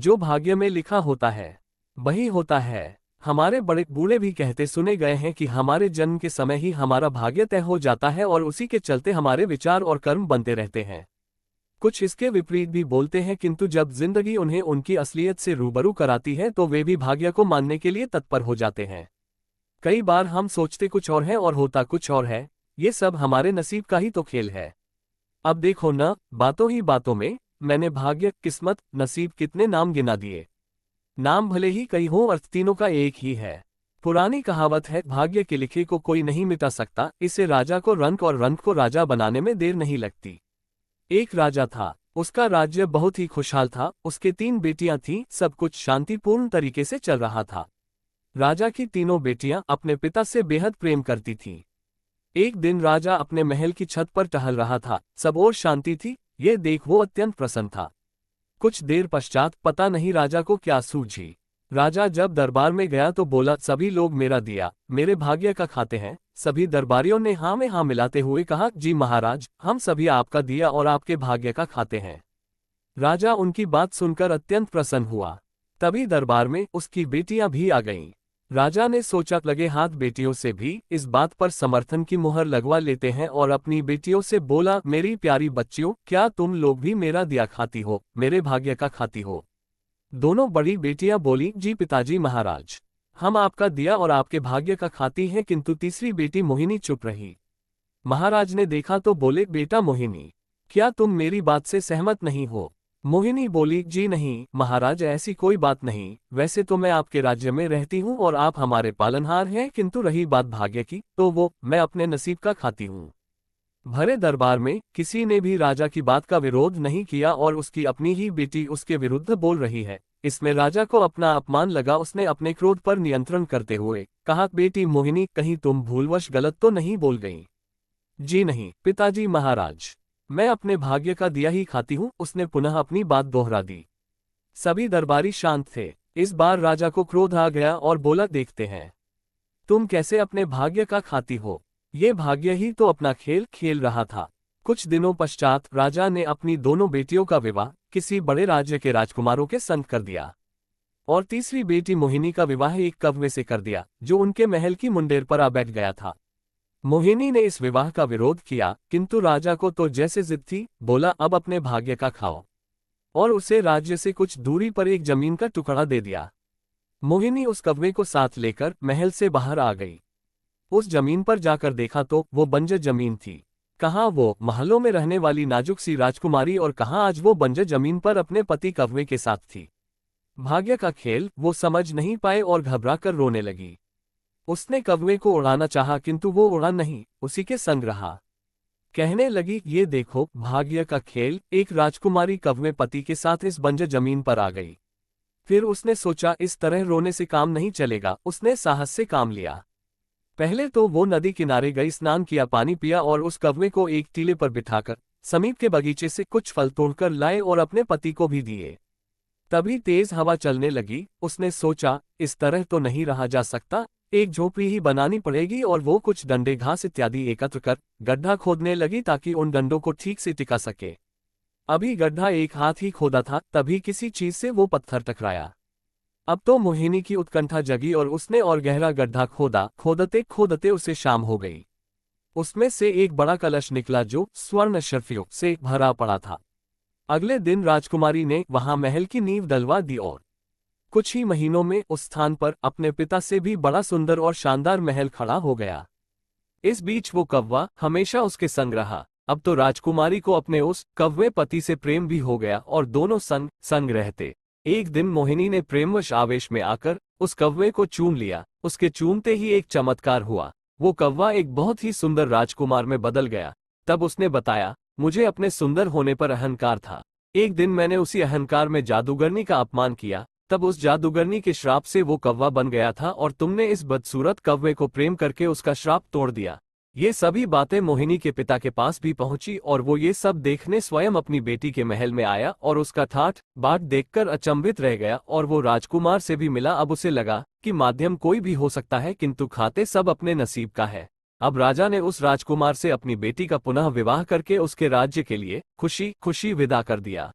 जो भाग्य में लिखा होता है वही होता है। हमारे बड़े बूढ़े भी कहते सुने गए हैं कि हमारे जन्म के समय ही हमारा भाग्य तय हो जाता है और उसी के चलते हमारे विचार और कर्म बनते रहते हैं। कुछ इसके विपरीत भी बोलते हैं, किंतु जब जिंदगी उन्हें उनकी असलियत से रूबरू कराती है तो वे भी भाग्य को मानने के लिए तत्पर हो जाते हैं। कई बार हम सोचते कुछ और है और होता कुछ और है। ये सब हमारे नसीब का ही तो खेल है। अब देखो न, बातों ही बातों में मैंने भाग्य, किस्मत, नसीब कितने नाम गिना दिए। नाम भले ही कई हों, अर्थ तीनों का एक ही है। पुरानी कहावत है, भाग्य के लिखे को कोई नहीं मिटा सकता। इससे राजा को रंक और रंक को राजा बनाने में देर नहीं लगती। एक राजा था, उसका राज्य बहुत ही खुशहाल था। उसके 3 बेटियां थीं, सब कुछ शांतिपूर्ण तरीके से चल रहा था। राजा की तीनों बेटियां अपने पिता से बेहद प्रेम करती थीं। एक दिन राजा अपने महल की छत पर टहल रहा था, सब ओर शांति थी। ये देख वो अत्यंत प्रसन्न था। कुछ देर पश्चात पता नहीं राजा को क्या सूझी। राजा जब दरबार में गया तो बोला, सभी लोग मेरा दिया मेरे भाग्य का खाते हैं। सभी दरबारियों ने हाँ में हाँ मिलाते हुए कहा, जी महाराज, हम सभी आपका दिया और आपके भाग्य का खाते हैं। राजा उनकी बात सुनकर अत्यंत प्रसन्न हुआ। तभी दरबार में उसकी बेटियां भी आ गईं। राजा ने सोचा, लगे हाथ बेटियों से भी इस बात पर समर्थन की मुहर लगवा लेते हैं और अपनी बेटियों से बोला, मेरी प्यारी बच्चियों, क्या तुम लोग भी मेरा दिया खाती हो, मेरे भाग्य का खाती हो? दोनों बड़ी बेटियां बोली, जी पिताजी महाराज, हम आपका दिया और आपके भाग्य का खाती हैं। किंतु तीसरी बेटी मोहिनी चुप रही। महाराज ने देखा तो बोले, बेटा मोहिनी, क्या तुम मेरी बात से सहमत नहीं हो? मोहिनी बोली, जी नहीं महाराज, ऐसी कोई बात नहीं। वैसे तो मैं आपके राज्य में रहती हूँ और आप हमारे पालनहार हैं, किंतु रही बात भाग्य की तो वो मैं अपने नसीब का खाती हूँ। भरे दरबार में किसी ने भी राजा की बात का विरोध नहीं किया और उसकी अपनी ही बेटी उसके विरुद्ध बोल रही है। इसमें राजा को अपना अपमान लगा। उसने अपने क्रोध पर नियंत्रण करते हुए कहा, बेटी मोहिनी, कहीं तुम भूलवश गलत तो नहीं बोल गई? जी नहीं पिताजी महाराज, मैं अपने भाग्य का दिया ही खाती हूँ। उसने पुनः अपनी बात दोहरा दी। सभी दरबारी शांत थे। इस बार राजा को क्रोध आ गया और बोला, देखते हैं तुम कैसे अपने भाग्य का खाती हो। ये भाग्य ही तो अपना खेल खेल रहा था। कुछ दिनों पश्चात राजा ने अपनी दोनों बेटियों का विवाह किसी बड़े राज्य के राजकुमारों के संग कर दिया और तीसरी बेटी मोहिनी का विवाह एक कव्वे से कर दिया जो उनके महल की मुंडेर पर आ बैठ गया था। मोहिनी ने इस विवाह का विरोध किया, किंतु राजा को तो जैसे जिद थी, बोला, अब अपने भाग्य का खाओ, और उसे राज्य से कुछ दूरी पर एक जमीन का टुकड़ा दे दिया। मोहिनी उस कव्वे को साथ लेकर महल से बाहर आ गई। उस जमीन पर जाकर देखा तो वो बंजर जमीन थी। कहाँ वो महलों में रहने वाली नाजुक सी राजकुमारी और कहाँ आज वो बंजर जमीन पर अपने पति कव्वे के साथ थी। भाग्य का खेल वो समझ नहीं पाए और घबराकर रोने लगी। उसने कव्वे को उड़ाना चाहा, किंतु वो उड़ा नहीं, उसी के संग रहा। कहने लगी, ये देखो भाग्य का खेल। एक राजकुमारी कव्वे पति के साथ इस बंजर जमीन पर आ गई। फिर उसने सोचा, इस तरह रोने से काम नहीं चलेगा। उसने साहस से काम लिया। पहले तो वो नदी किनारे गई, स्नान किया, पानी पिया और उस कव्वे को एक टीले पर बिठाकर समीप के बगीचे से कुछ फल तोड़कर लाए और अपने पति को भी दिए। तभी तेज हवा चलने लगी। उसने सोचा, इस तरह तो नहीं रहा जा सकता, एक झोपड़ी ही बनानी पड़ेगी। और वो कुछ डंडे, घास इत्यादि एकत्र कर गड्ढा खोदने लगी ताकि उन डंडों को ठीक से टिका सके। अभी गड्ढा एक हाथ ही खोदा था, तभी किसी चीज से वो पत्थर टकराया। अब तो मोहिनी की उत्कंठा जगी और उसने और गहरा गड्ढा खोदा। खोदते खोदते उसे शाम हो गई। उसमें से एक बड़ा कलश निकला जो स्वर्ण शर्फियों से भरा पड़ा था। अगले दिन राजकुमारी ने वहां महल की नींव डलवा दी और कुछ ही महीनों में उस स्थान पर अपने पिता से भी बड़ा सुंदर और शानदार महल खड़ा हो गया। इस बीच वो कव्वा हमेशा उसके संग रहा। अब तो राजकुमारी को अपने उस कव्वे पति से प्रेम भी हो गया और दोनों संग संग रहते। एक दिन मोहिनी ने प्रेमवश आवेश में आकर उस कव्वे को चूम लिया। उसके चूमते ही एक चमत्कार हुआ। वो कव्वा एक बहुत ही सुंदर राजकुमार में बदल गया। तब उसने बताया, मुझे अपने सुंदर होने पर अहंकार था। एक दिन मैंने उसी अहंकार में जादूगरनी का अपमान किया। तब उस जादूगरनी के श्राप से वो कव्वा बन गया था और तुमने इस बदसूरत कव्वे को प्रेम करके उसका श्राप तोड़ दिया। ये सभी बातें मोहिनी के पिता के पास भी पहुंची और वो ये सब देखने स्वयं अपनी बेटी के महल में आया और उसका ठाठ बाट देखकर अचंभित रह गया और वो राजकुमार से भी मिला। अब उसे लगा कि माध्यम कोई भी हो सकता है, किंतु खाते सब अपने नसीब का है। अब राजा ने उस राजकुमार से अपनी बेटी का पुनः विवाह करके उसके राज्य के लिए खुशी खुशी विदा कर दिया।